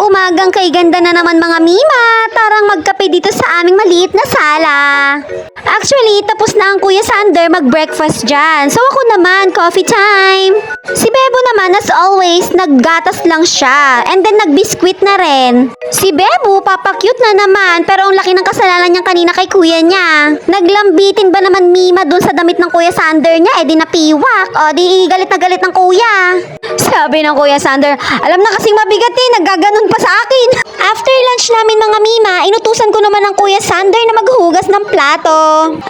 umagang kay ganda na naman mga Mima. Tarang magkape dito sa aming maliit na sala. Actually, tapos na ang Kuya Sander mag-breakfast dyan. So ako naman, coffee time. Si Bebo naman, as always, naggatas lang siya. And then nagbiskwit na rin. Si Bebo, papakyut na naman. Pero ang laki ng kasalanan niya kanina kay kuya niya. Naglambitin ba naman Mima dun sa damit ng Kuya Sander niya? Eh di napiwak. O di galit na galit ng kuya. Sabi ng Kuya Sander, alam na kasing mabigat eh, naggaganon pa sa akin. After lunch namin mga Mima, inutusan ko naman ng Kuya Sander na maghugas ng plato.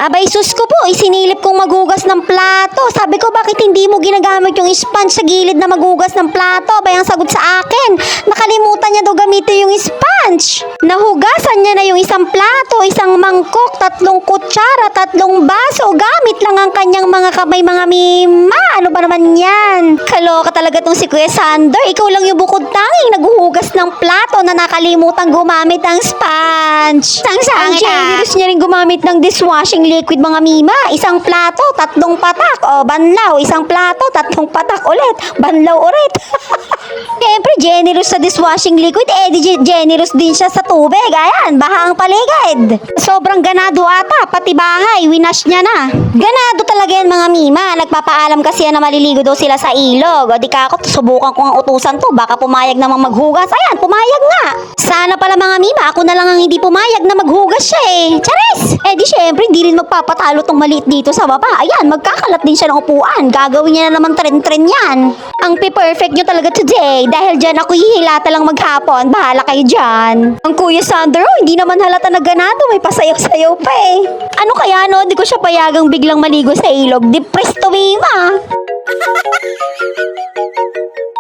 Abay sus ko po, isinilip kong maghugas ng plato. Sabi ko, bakit hindi mo ginagamit yung sponge sa gilid na maghugas ng plato? Abay ang sagot sa akin, nakalimutan niya daw gamitin yung sponge. Nahugasan niya na yung isang plato, isang mangkok, 3 kutsara, 3 baso. Gamit lang ang kanyang mga kamay mga Mima. Ano ba naman yan? Kaloka talaga tong si Kuya Sander. Ikaw lang yung bukod tanging naghuhugas ng plato na nakalimutan gumamit ng sponge. Ang generous niya rin gumamit ng dishwashing liquid mga Mima. Isang plato, 3 patak. O banlaw, isang plato, 3 patak ulit. Banlaw ulit. Siyempre, generous sa dishwashing liquid. Generous din siya sa tubig. Ayan, baha ang paligid. Sobrang ganado ata. Pati bahay, winash niya na. Ganado talaga yan mga Mima. Nagpapaalam kasi yan na maliligo daw sila sa ilog. O di ka ako, subukan ko ang utusan to. Baka pumayag namang maghugas. Ayan, pumayag nga. Sana pala mga Mima, ako na lang ang hindi pumayag na maghugas siya eh. Charis! Eh di syempre, hindi rin magpapatalo tong maliit dito sa baba. Ayan, magkakalat din siya ng upuan. Gagawin niya na naman tren-tren yan. Ang perfect nyo talaga today. Dahil dyan ako hihilata lang maghapon. Bahala kayo dyan. Ang Kuya Sander, hindi naman halata na ganado. May pasayaw-sayaw pa eh. Ano kaya no? Di ko siya payagang biglang maligo sa ilog. Depressed to Mima.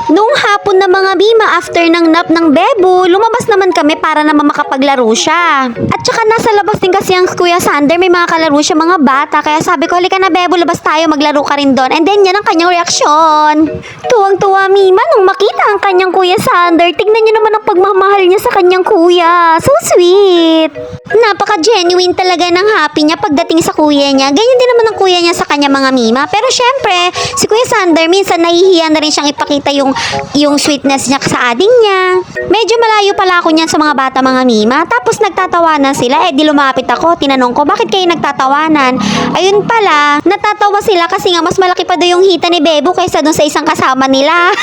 Nung hapon na mga Mima, after ng nap ng Bebo, lumabas naman kami para naman makapaglaro siya. At saka nasa labas din kasi ang Kuya Sander, may mga kalaro siya mga bata. Kaya sabi ko, halika na Bebo, labas tayo, maglaro ka rin doon. And then yan ang kanyang reaksyon. Tuwang-tuwa Mima nung makita ang kanyang Kuya Sander. Tignan niyo naman ang pagmamahal niya sa kanyang kuya. So sweet. Napaka-genuine talaga ng happy niya pagdating sa kuya niya. Ganyan din naman ang kuya niya sa kanya mga Mima. Pero syempre, si Kuya Sander minsan nahihiya na rin siyang ipakita yung sweetness niya sa ading niya. Medyo malayo pala ako niyan sa mga bata mga Mima. Tapos nagtatawanan sila. Eh di lumapit ako. Tinanong ko, bakit kayo nagtatawanan? Ayun pala, natatawa sila kasi nga mas malaki pa daw yung hita ni Bebo kaysa dun sa isang kasama nila.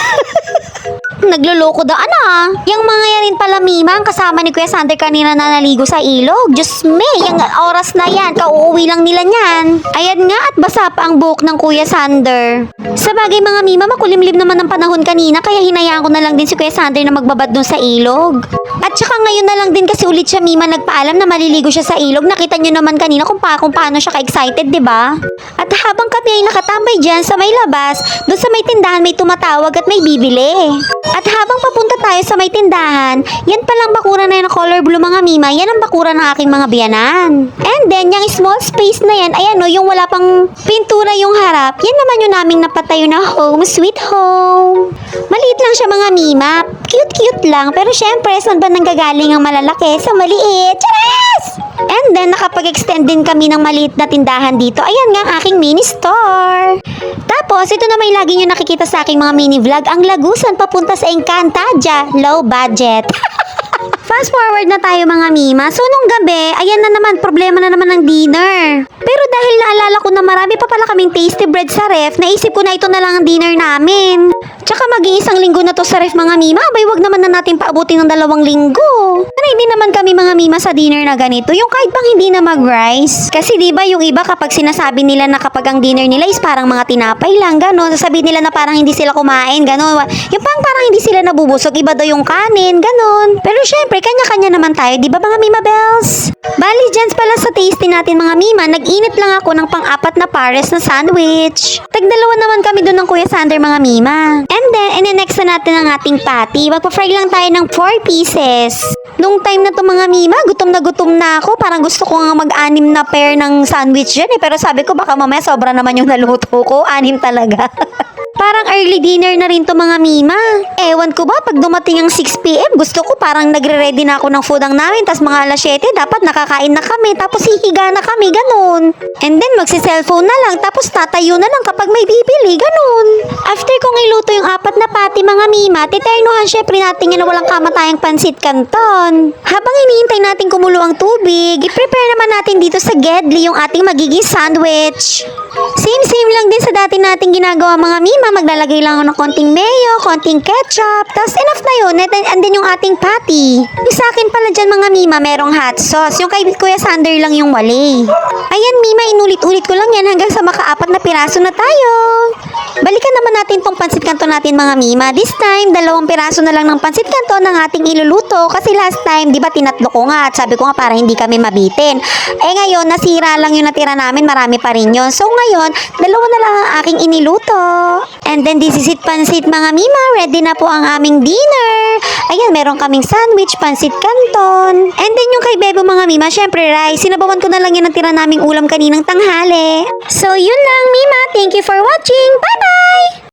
Nagluloko daan ah. Yung mga yan rin pala Mima, ang kasama ni Kuya Sander kanina na naligo sa ilog. Diyos me, yung oras na yan, kauuwi lang nila niyan. Ayan nga at basa pa ang buhok ng Kuya Sander. Sa bagay mga Mima, makulimlim naman ang panahon kanina kaya hinayaan ko na lang din si Kuya Sander na magbabad dun sa ilog. At saka ngayon na lang din kasi ulit siya Mima nagpaalam na maliligo siya sa ilog. Nakita nyo naman kanina kung paano siya ka-excited, diba? At habang kami ay nakatambay dyan sa may labas, dun sa may tindahan may tumatawag at may bibili. At habang papunta tayo sa may tindahan, yan palang bakuran na yan na color blue mga Mima, yan ang bakuran ng aking mga biyanan. And then, yung small space na yan, ayan o, yung wala pang pintura yung harap, yan naman yung naming napatayo na home, sweet home. Maliit lang siya mga Mima, cute-cute lang, pero syempre, saan ba nanggagaling ang malalaki sa maliit? Charas! And then, nakapag-extend din kami ng maliit na tindahan dito. Ayan nga ang aking mini store. Tapos, ito na may lagi nyo nakikita sa aking mga mini vlog, ang lagusan papunta sa Encantadia, low budget. Fast forward na tayo mga Mima. So nung gabi, ayan na naman, problema na naman ng dinner. Pero dahil naalala ko na marami pa pala kaming tasty bread sa ref, naisip ko na ito na lang ang dinner namin. Tsaka mag-iisang linggo na to sa ref mga Mima, abay wag naman na natin paabutin ng 2 linggo. Sanay din naman kami mga Mima sa dinner na ganito, yung kahit pang hindi na mag-rice. Kasi diba yung iba kapag sinasabi nila na kapag ang dinner nila is parang mga tinapay lang, gano'n. Sasabihin nila na parang hindi sila kumain, gano'n. Yung parang hindi sila nabubusog, iba daw yung kanin, gano'n. Pero syempre, kanya-kanya naman tayo, di ba mga Mima Bells? Bali, dyan pala sa tasty natin mga Mima, nag-init lang ako ng pang-4 na pares na sandwich. Tag-2 naman kami doon ng Kuya Sander mga Mima. And then, in-next na natin ang ating patty. Magpa-fry lang tayo ng 4 pieces. Nung time na to mga Mima, gutom na ako. Parang gusto ko nga mag-6 na pair ng sandwich dyan eh. Pero sabi ko baka mamaya sobra naman yung naluto ko. 6 talaga. Parang early dinner na rin to mga Mima. Ewan ko ba, pag dumating ang 6 p.m, gusto ko parang nagre-ready na ako ng food ang namin, tas mga alas 7, dapat nakakain na kami, tapos hihiga na kami, ganun. And then magsi-cellphone na lang, tapos tatayo na lang kapag may bibili, ganun. After kong iluto yung 4 na pati mga Mima, titernuhan syempre natin yan na walang kamatayang pansit canton. Habang iniintay natin kumulo ang tubig, i-prepare naman natin dito sa Gedli yung ating magiging sandwich. Same lang din sa dati nating ginagawa mga Mima, maglalagay lang ako ng konting mayo, konting ketchup, tapos enough na yun, andin yung ating patty. Yung sa akin pala dyan mga Mima, merong hot sauce, yung kay Kuya Sander lang yung wali. Ayan Mima, inulit-ulit ko lang yan hanggang sa maka-4 na piraso na tayo. Balikan naman natin tong pansit canton natin mga Mima. This time, 2 piraso na lang ng pansit canton ang ating iluluto kasi last time, di ba tinatlo ko nga at sabi ko nga para hindi kami mabitin. Ngayon, nasira lang yung natira namin, marami pa rin yun. So ngayon, 2 na lang ang aking iniluto. And then this is it pansit mga Mima. Ready na po ang aming dinner. Ayan, meron kaming sandwich, pansit canton. And then yung kay Bebo mga Mima, syempre rice. Sinabawan ko na lang yung natira naming ulam kaninang tanghali. So yun lang Mima. Thank you for watching. Bye-bye!